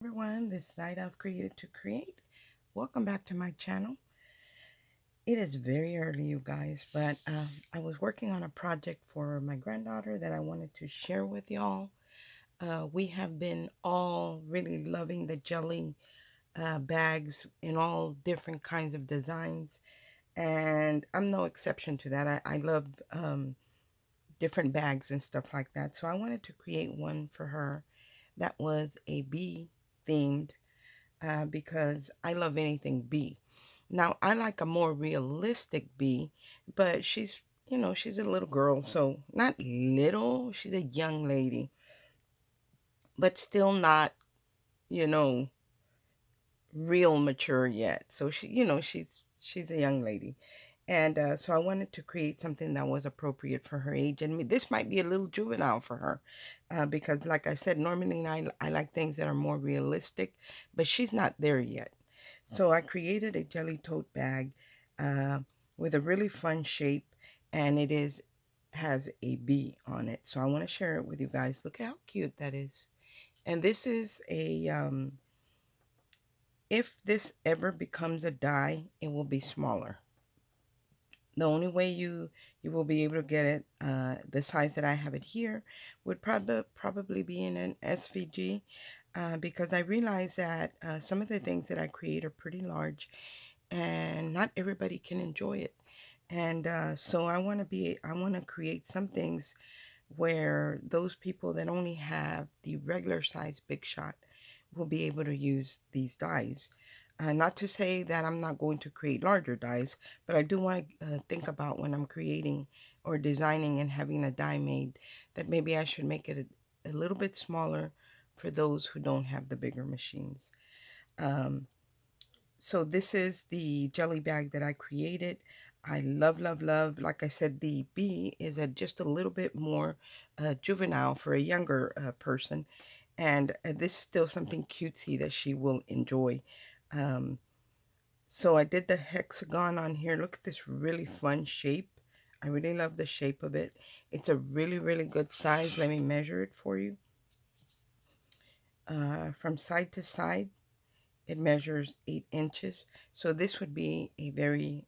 Everyone, this is Ida of Created to Create. Welcome back to my channel. It is very early, you guys, but I was working on a project for my granddaughter that I wanted to share with y'all. We have been all really loving the jelly bags in all different kinds of designs, and I'm no exception to that. I love different bags and stuff like that, so I wanted to create one for her that was a bee themed because I love anything bee. Now, I like a more realistic bee, but she's a little girl, so not little, she's a young lady, but still not, you know, real mature yet. So she's a young lady. And so I wanted to create something that was appropriate for her age. And this might be a little juvenile for her because, like I said, normally I like things that are more realistic, but she's not there yet. So I created a jelly tote bag uh, with a really fun shape, and has a bee on it. So I want to share it with you guys. Look how cute that is. And this is if this ever becomes a die, it will be smaller. The only way you will be able to get it the size that I have it here would probably be in an SVG because I realize that some of the things that I create are pretty large and not everybody can enjoy it. And so I want to create some things where those people that only have the regular size Big Shot will be able to use these dies. Not to say that I'm not going to create larger dies, but I do want to think about when I'm creating or designing and having a die made that maybe I should make it a little bit smaller for those who don't have the bigger machines. Um, so this is the jelly bag that I created. I love, love, love. Like I said, the bee is just a little bit more juvenile for a younger person. And this is still something cutesy that she will enjoy. Um, so I did the hexagon on here. Look at this really fun shape. I really love the shape of it. It's a really, really good size. Let me measure it for you. From side to side, it measures 8 inches. So this would be a very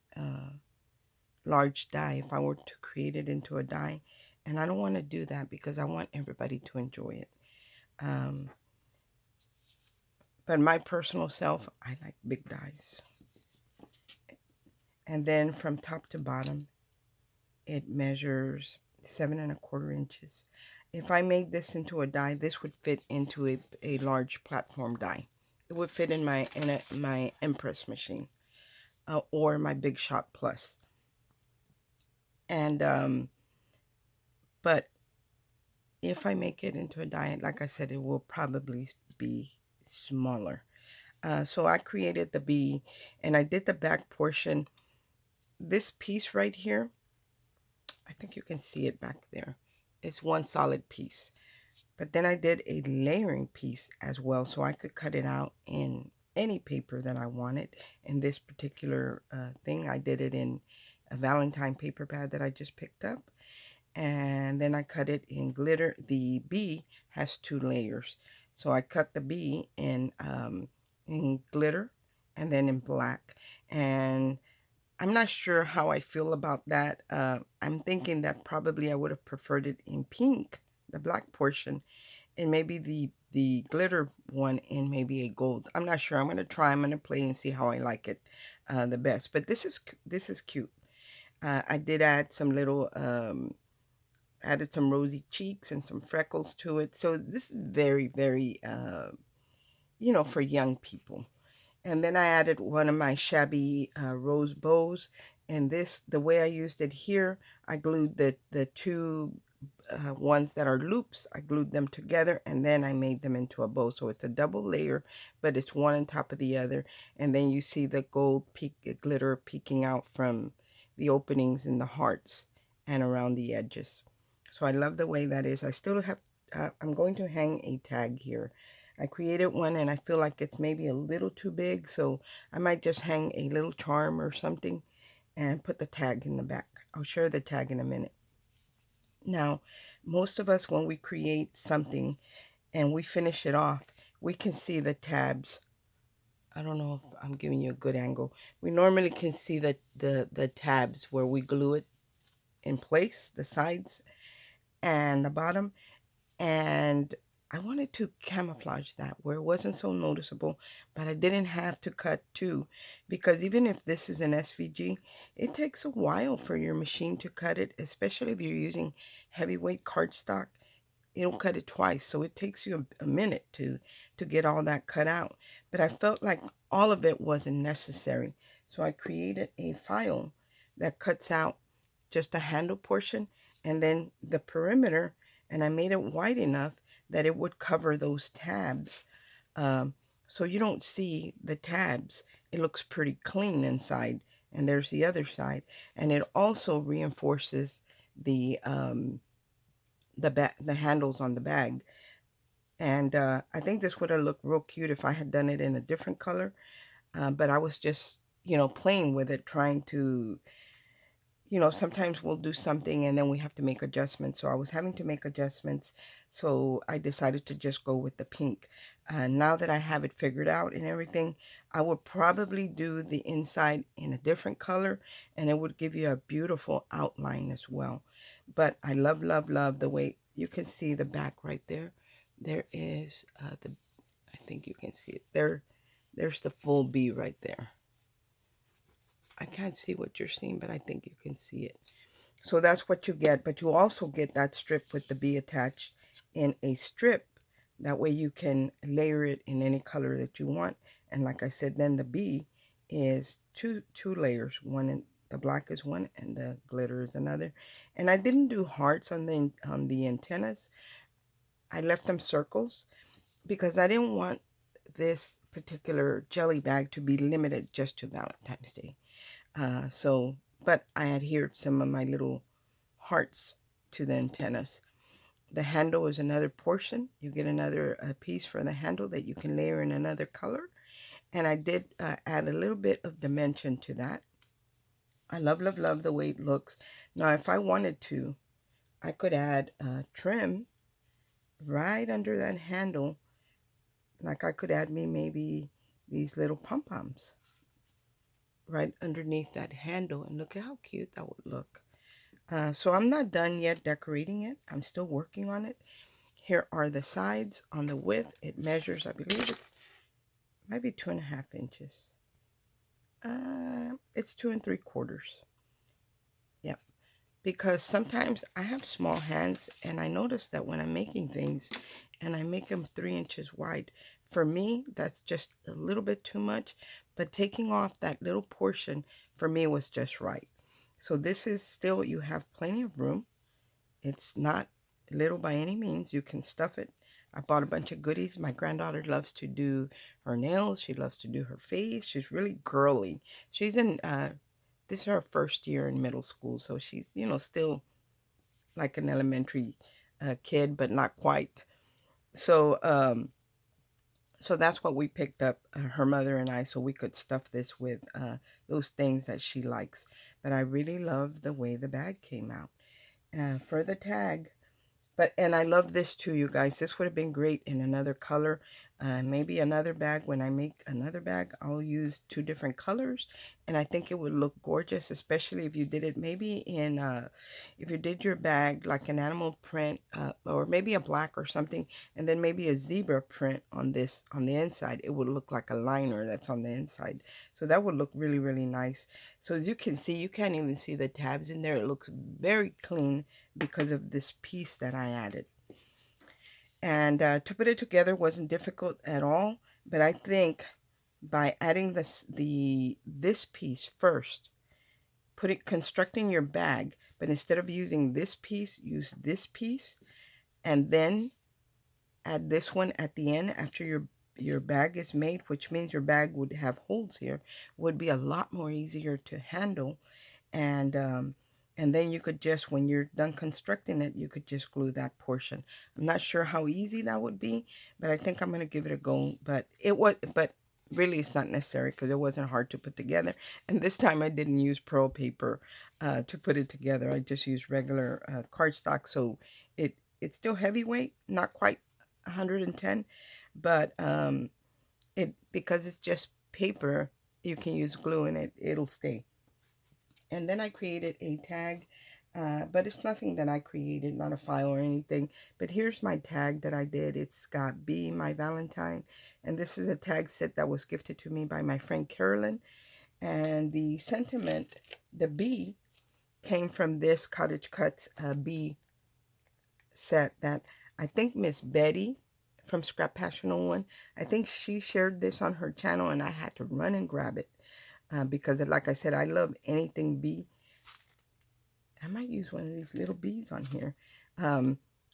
large die if I were to create it into a die. And I don't want to do that because I want everybody to enjoy it. Um, but my personal self, I like big dies. And then from top to bottom, it measures 7¼ inches. If I made this into a die, this would fit into a large platform die. It would fit in my Empress machine or my Big Shot Plus. And but if I make it into a die, like I said, it will probably be smaller. So I created the bee and I did the back portion. This piece right here, I think you can see it back there. It's one solid piece. But then I did a layering piece as well, so I could cut it out in any paper that I wanted. In this particular thing, I did it in a Valentine paper pad that I just picked up. And then I cut it in glitter. The bee has 2 layers. So I cut the bee in glitter and then in black. And I'm not sure how I feel about that. I'm thinking that probably I would have preferred it in pink, the black portion, and maybe the glitter one in maybe a gold. I'm not sure. I'm gonna try. I'm gonna play and see how I like it the best. But this is cute. I did add some little added some rosy cheeks and some freckles to it. So this is very very for young people. And then I added one of my shabby rose bows. And this, the way I used it here, I glued the two ones that are loops. I glued them together and then I made them into a bow. So it's a double layer, but it's one on top of the other. And then you see the gold glitter peeking out from the openings in the hearts and around the edges. So I love the way that is. I still have, I'm going to hang a tag here. I created one and I feel like it's maybe a little too big, so I might just hang a little charm or something and put the tag in the back. I'll share the tag in a minute. Now, most of us, when we create something and we finish it off, we can see the tabs. I don't know if I'm giving you a good angle. We normally can see the tabs where we glue it in place, the sides and the bottom. And I wanted to camouflage that where it wasn't so noticeable, but I didn't have to cut two, because even if this is an SVG, it takes a while for your machine to cut it, especially if you're using heavyweight cardstock. It'll cut it twice, so it takes you a minute to get all that cut out. But I felt like all of it wasn't necessary, so I created a file that cuts out just the handle portion and then the perimeter, and I made it wide enough that it would cover those tabs. um, so you don't see the tabs. It looks pretty clean inside, and there's the other side. And it also reinforces the handles on the bag. And I think this would have looked real cute if I had done it in a different color. But I was just, playing with it, trying to, sometimes we'll do something and then we have to make adjustments. So I was having to make adjustments. So I decided to just go with the pink. Now that I have it figured out and everything, I would probably do the inside in a different color, and it would give you a beautiful outline as well. But I love, love, love the way you can see the back right there. There is I think you can see it there. There's the full B right there. I can't see what you're seeing, but I think you can see it. So that's what you get, but you also get that strip with the B attached in a strip. That way you can layer it in any color that you want. And like I said, then the B is two layers. One in the black is one and the glitter is another. And I didn't do hearts on the antennas. I left them circles because I didn't want this particular jelly bag to be limited just to Valentine's Day. But I adhered some of my little hearts to the antennas. The handle is another portion. You get another piece for the handle that you can layer in another color. And I did add a little bit of dimension to that. I love, love, love the way it looks. Now, if I wanted to, I could add trim right under that handle. Like I could add maybe these little pom-poms right underneath that handle, and look at how cute that would look. So I'm not done yet decorating it. I'm still working on it. Here are the sides. On the width, it measures, I believe it's maybe 2.5 inches. It's 2 3/4. Yep. Because sometimes I have small hands, and I notice that when I'm making things and I make them 3 inches wide, for me, that's just a little bit too much. But taking off that little portion for me was just right. So this is still, you have plenty of room. It's not little by any means. You can stuff it. I bought a bunch of goodies. My granddaughter loves to do her nails. She loves to do her face. She's really girly. She's in, this is her first year in middle school. So she's, still like an elementary kid, but not quite. So, so that's what we picked up, her mother and I, so we could stuff this with those things that she likes. But I really love the way the bag came out. For the tag, and I love this too, you guys. This would have been great in another color. Maybe another bag. When I make another bag, I'll use 2 different colors. And I think it would look gorgeous, especially if you did it maybe in, if you did your bag like an animal print, or maybe a black or something, and then maybe a zebra print on this, on the inside. It would look like a liner that's on the inside. So that would look really, really nice. So as you can see, you can't even see the tabs in there. It looks very clean because of this piece that I added. And to put it together wasn't difficult at all, but I think by adding this piece first, constructing your bag, but instead of using this piece, use this piece, and then add this one at the end after your bag is made, which means your bag would have holes here, would be a lot more easier to handle. And then you could just, when you're done constructing it, you could just glue that portion. I'm not sure how easy that would be, but I think I'm going to give it a go. But really it's not necessary because it wasn't hard to put together. And this time I didn't use pearl paper to put it together. I just used regular cardstock. So it's still heavyweight, not quite 110, but it, because it's just paper, you can use glue and it'll stay. And then I created a tag, but it's nothing that I created, not a file or anything. But here's my tag that I did. It's got Be My Valentine. And this is a tag set that was gifted to me by my friend Carolyn. And the sentiment, the bee, came from this Cottage Cuts bee set that I think Miss Betty from Scrap Passional One, I think she shared this on her channel and I had to run and grab it because like I said, I love anything bee. I might use one of these little bees on here.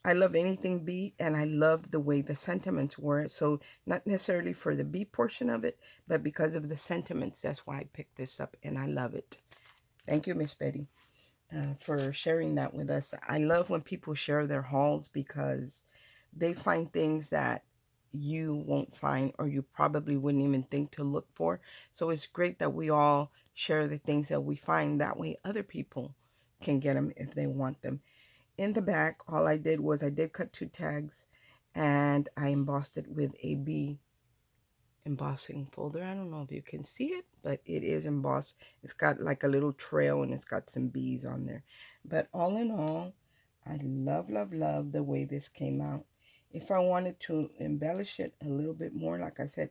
I love anything bee, and I love the way the sentiments were. So not necessarily for the bee portion of it, but because of the sentiments, that's why I picked this up, and I love it. Thank you, Miss Betty, for sharing that with us. I love when people share their hauls because they find things that you won't find or you probably wouldn't even think to look for. So it's great that we all share the things that we find. That way other people can get them if they want them. In the back, all I did was I did cut 2 tags and I embossed it with a bee embossing folder. I don't know if you can see it, but it is embossed. It's got like a little trail and it's got some bees on there. But all in all, I love, love, love the way this came out. If I wanted to embellish it a little bit more, like I said,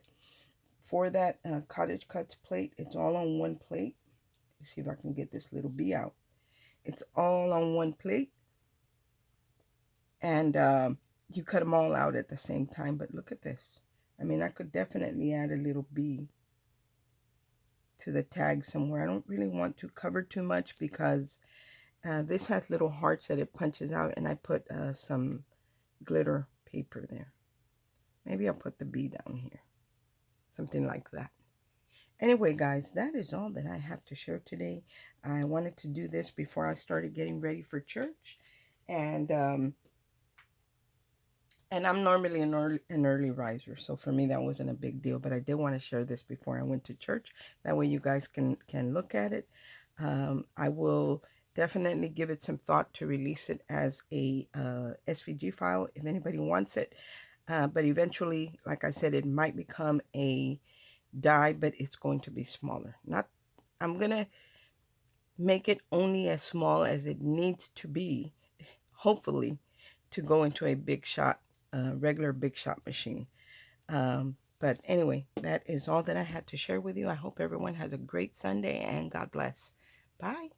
for that Cottage Cuts plate, it's all on one plate. Let's see if I can get this little bee out. It's all on one plate. And you cut them all out at the same time. But look at this. I mean, I could definitely add a little bee to the tag somewhere. I don't really want to cover too much because this has little hearts that it punches out, and I put some glitter paper there. Maybe I'll put the bee down here. Something like that. Anyway, guys, that is all that I have to share today. I wanted to do this before I started getting ready for church. And I'm normally an early riser, so for me that wasn't a big deal. But I did want to share this before I went to church. That way you guys can look at it. I will definitely give it some thought to release it as a SVG file if anybody wants it. But eventually, like I said, it might become a die, but it's going to be smaller. Not, I'm gonna make it only as small as it needs to be, hopefully, to go into a big shot, regular big shot machine. But anyway, that is all that I had to share with you. I hope everyone has a great Sunday and God bless. Bye.